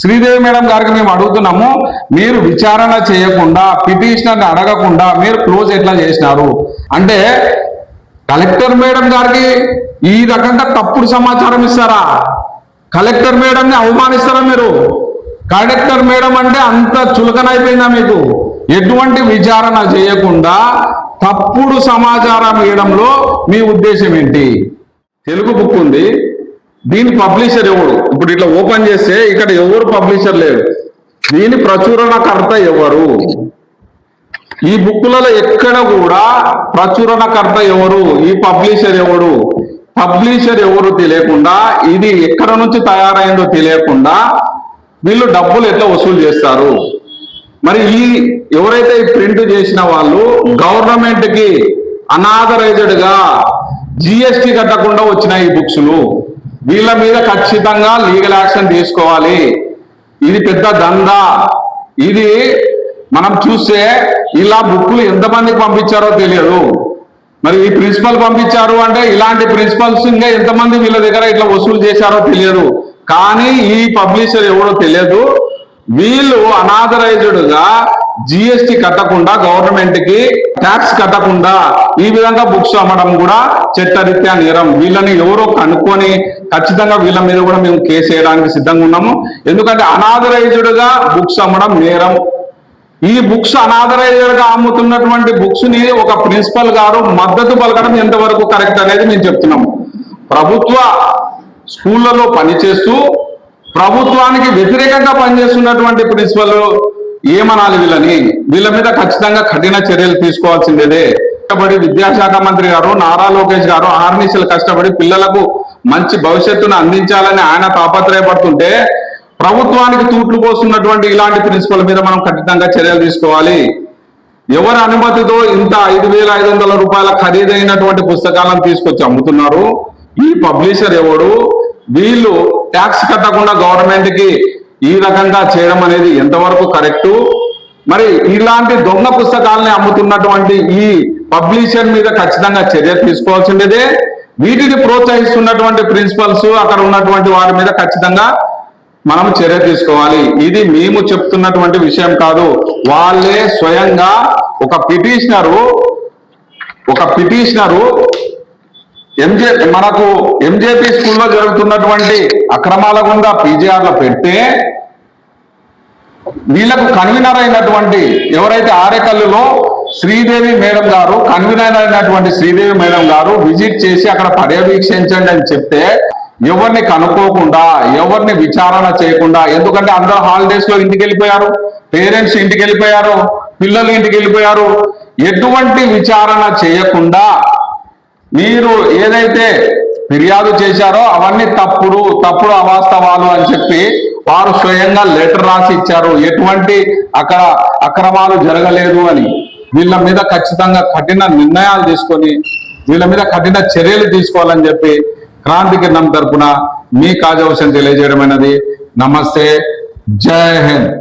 Sridevi madam గారికి మేము అడుగుతున్నాము, మీరు విచారణ చేయకుండా పిటిషనర్ని అడగకుండా మీరు క్లోజ్ ఎట్లా చేసినారు అంటే కలెక్టర్ మేడం గారికి ఈ రకంగా తప్పుడు సమాచారం ఇస్తారా? కలెక్టర్ మేడంని అవమానిస్తారా మీరు? కలెక్టర్ మేడం అంటే అంత చులకనైపోయిందా మీకు? ఎటువంటి విచారణ చేయకుండా తప్పుడు సమాచారం ఇవ్వడంలో మీ ఉద్దేశం ఏంటి? తెలుగు బుక్ ఉంది, దీని పబ్లిషర్ ఎవరు? ఇప్పుడు ఇట్లా ఓపెన్ చేస్తే ఇక్కడ ఎవరు పబ్లిషర్ లేరు, దీని ప్రచురణకర్త ఎవరు? ఈ బుక్కులలో ఎక్కడ కూడా ప్రచురణకర్త ఎవరు, ఈ పబ్లిషర్ ఎవరు, పబ్లిషర్ ఎవరు తెలియకుండా, ఇది ఎక్కడ నుంచి తయారైందో తెలియకుండా వీళ్ళు డబ్బులు ఎట్లా వసూలు చేస్తారు? మరి ఈ ఎవరైతే ప్రింట్ చేసిన వాళ్ళు గవర్నమెంట్ కి అనాథరైజ్డ్ గా జిఎస్టి కట్టకుండా వచ్చిన ఈ బుక్స్లు, వీళ్ళ మీద ఖచ్చితంగా లీగల్ యాక్షన్ తీసుకోవాలి. ఇది పెద్ద దందా. ఇది మనం చూస్తే ఇలా బుక్లు ఎంతమందికి పంపించారో తెలియదు. మరి ఈ ప్రిన్సిపల్ పంపించారు అంటే ఇలాంటి ప్రిన్సిపల్స్ ఇంకా ఎంతమంది వీళ్ళ దగ్గర ఇట్లా వసూలు చేశారో తెలియదు. కానీ ఈ పబ్లిషర్ ఎవరో తెలియదు. వీళ్ళు అనాథరైజ్డ్ గా జిఎస్టి కట్టకుండా, గవర్నమెంట్ కి ట్యాక్స్ కట్టకుండా ఈ విధంగా బుక్స్ అమ్మడం కూడా చట్టరీత్యా నేరం. వీళ్ళని ఎవరో కనుక్కొని ఖచ్చితంగా వీళ్ళ మీద కూడా మేము కేసు వేయడానికి సిద్ధంగా ఉన్నాము. ఎందుకంటే అనాథరైజ్డ్ గా బుక్స్ అమ్మడం నేరం. ఈ బుక్స్ అనాథరైజ్డ్ గా అమ్ముతున్నటువంటి బుక్స్ ని ఒక ప్రిన్సిపల్ గారు మద్దతు పలకడం ఎంతవరకు కరెక్ట్ అనేది మేము చెప్తున్నాము. ప్రభుత్వ స్కూళ్లలో పనిచేస్తూ ప్రభుత్వానికి వ్యతిరేకంగా పనిచేస్తున్నటువంటి ప్రిన్సిపల్ ఏమనాలి వీళ్ళని? వీళ్ళ మీద ఖచ్చితంగా కఠిన చర్యలు తీసుకోవాల్సిందేదే. కష్టపడి విద్యాశాఖ మంత్రి గారు నారా లోకేష్ గారు ఆర్నిశలు కష్టపడి పిల్లలకు మంచి భవిష్యత్తును అందించాలని ఆయన తాపత్రయపడుతుంటే ప్రభుత్వానికి తూట్లు పోస్తున్నటువంటి ఇలాంటి ప్రిన్సిపల్ మీద మనం ఖచ్చితంగా చర్యలు తీసుకోవాలి. ఎవరి అనుమతితో ఇంత 5,500 రూపాయల ఖరీదైనటువంటి పుస్తకాలను తీసుకొచ్చి అమ్ముతున్నారు? ఈ పబ్లిషర్ ఎవడు? వీళ్ళు ట్యాక్స్ కట్టకుండా గవర్నమెంట్ కి ఈ రకంగా చేయడం అనేది ఎంతవరకు కరెక్టు? మరి ఇలాంటి దొంగ పుస్తకాలని అమ్ముతున్నటువంటి ఈ పబ్లిషర్ మీద ఖచ్చితంగా చర్య తీసుకోవాల్సిందే. వీటిని ప్రోత్సహిస్తున్నటువంటి ప్రిన్సిపల్స్ అక్కడ ఉన్నటువంటి వారి మీద ఖచ్చితంగా మనం చర్య తీసుకోవాలి. ఇది మేము చెప్తున్నటువంటి విషయం కాదు. వాళ్ళే స్వయంగా ఒక పిటిషనరు మనకు ఎంజేపీ స్కూల్లో జరుగుతున్నటువంటి అక్రమాల గుండా పీజీఆర్లో పెడితే వీళ్ళకు కన్వీనర్ అయినటువంటి ఎవరైతే ఆరేకల్లులో శ్రీదేవి మేడం గారు, కన్వీనర్ అయినటువంటి శ్రీదేవి మేడం గారు విజిట్ చేసి అక్కడ పర్యవేక్షించండి అని చెప్తే ఎవరిని కనుక్కోకుండా, ఎవరిని విచారణ చేయకుండా, ఎందుకంటే అందరూ హాలిడేస్ లో ఇంటికి వెళ్ళిపోయారు, పేరెంట్స్ ఇంటికి వెళ్ళిపోయారు, పిల్లలు ఇంటికి వెళ్ళిపోయారు, ఎటువంటి విచారణ చేయకుండా మీరు ఏదైతే ఫిర్యాదు చేశారో అవన్నీ తప్పుడు అవాస్తవాలు అని చెప్పి వారు స్వయంగా లెటర్ రాసి ఇచ్చారు. ఎటువంటి అక్కడ అక్రమాలు జరగలేదు అని. వీళ్ళ మీద ఖచ్చితంగా కఠిన నిర్ణయాలు తీసుకొని వీళ్ళ మీద కఠిన చర్యలు తీసుకోవాలని చెప్పి క్రాంతి కిరణం తరపున మీ కాజవశం తెలియజేయడమైనది. నమస్తే, జై హింద్.